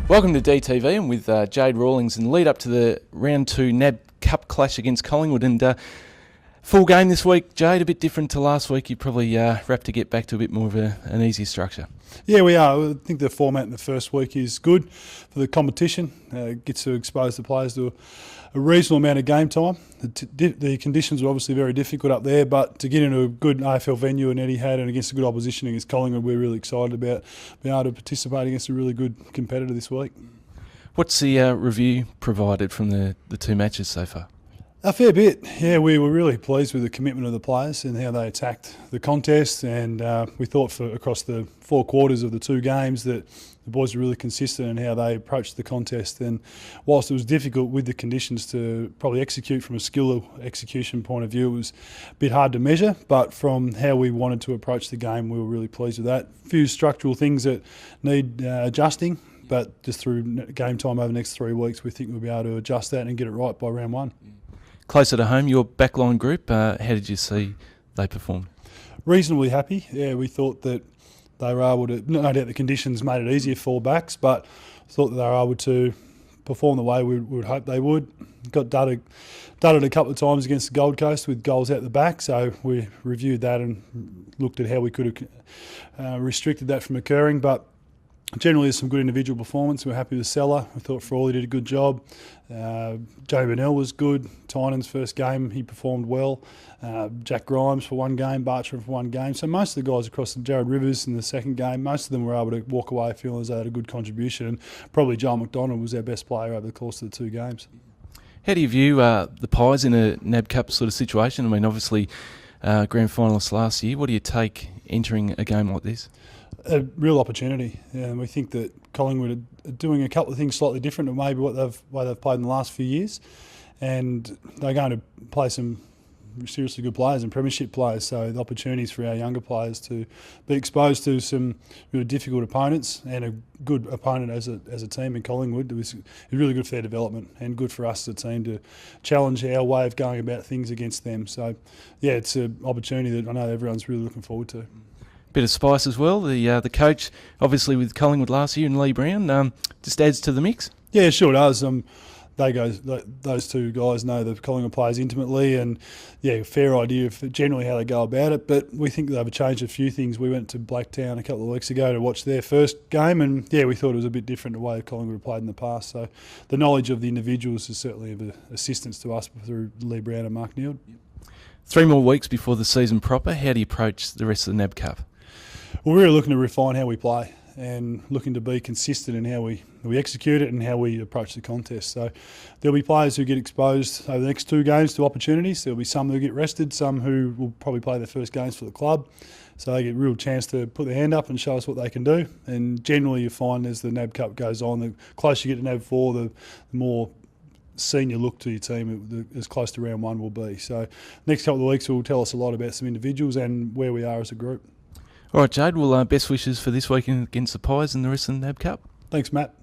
Welcome to DTV and with Jade Rawlings and lead up to the round 2 NAB Cup clash against Collingwood, and full game this week. Jade, a bit different to last week. You probably have to get back to a bit more of an easier structure. Yeah, we are. I think the format in the first week is good for the competition. Gets to expose the players to a reasonable amount of game time. The conditions were obviously very difficult up there, but to get into a good AFL venue and Etihad and against a good opposition against Collingwood, we're really excited about being able to participate against a really good competitor this week. What's the review provided from the two matches so far? A fair bit. Yeah, we were really pleased with the commitment of the players and how they attacked the contest, and we thought for across the 4 quarters of the 2 games that the boys were really consistent in how they approached the contest. And whilst it was difficult with the conditions to probably execute from a skill execution point of view, it was a bit hard to measure, but from how we wanted to approach the game, we were really pleased with that. A few structural things that need adjusting, but just through game time over the next 3 weeks, we think we'll be able to adjust that and get it right by round 1. Closer to home, your backline group, how did you see they perform? Reasonably happy. Yeah, we thought that they were able to, no doubt the conditions made it easier for backs, but thought that they were able to perform the way we would hope they would. Got dudded a couple of times against the Gold Coast with goals out the back, so we reviewed that and looked at how we could have restricted that from occurring, but generally, there's some good individual performance. We're happy with Seller. I thought Frawley did a good job. Joe Burnell was good. Tynan's first game, he performed well. Jack Grimes for 1 game, Bartram for 1 game. So most of the guys across the Jared Rivers in the second game, most of them were able to walk away feeling as they had a good contribution. And probably Joel McDonald was our best player over the course of the 2 games. How do you view the Pies in a NAB Cup sort of situation? I mean, obviously, grand finalists last year. What do you take entering a game like this? A real opportunity. We think that Collingwood are doing a couple of things slightly different to maybe what they've played in the last few years, and they're going to play some seriously good players and premiership players. So the opportunities for our younger players to be exposed to some really difficult opponents and a good opponent as a team in Collingwood was really good for their development and good for us as a team to challenge our way of going about things against them. So yeah, it's an opportunity that I know everyone's really looking forward to. Bit of spice as well. The coach, obviously with Collingwood last year, and Lee Brown, just adds to the mix. Yeah, sure does. Those 2 guys know the Collingwood players intimately, and yeah, fair idea of generally how they go about it. But we think they've changed a few things. We went to Blacktown a couple of weeks ago to watch their first game, and yeah, we thought it was a bit different the way Collingwood have played in the past. So the knowledge of the individuals is certainly of assistance to us through Lee Brown and Mark Neild. 3 more weeks before the season proper. How do you approach the rest of the NAB Cup? Well, we're really looking to refine how we play and looking to be consistent in how we execute it and how we approach the contest. So there'll be players who get exposed over the next 2 games to opportunities. There'll be some who get rested, some who will probably play their first games for the club. So they get a real chance to put their hand up and show us what they can do. And generally you find as the NAB Cup goes on, the closer you get to NAB 4, the more senior look to your team as close to round 1 will be. So next couple of weeks will tell us a lot about some individuals and where we are as a group. All right, Jade, well, best wishes for this weekend against the Pies and the rest of the NAB Cup. Thanks, Matt.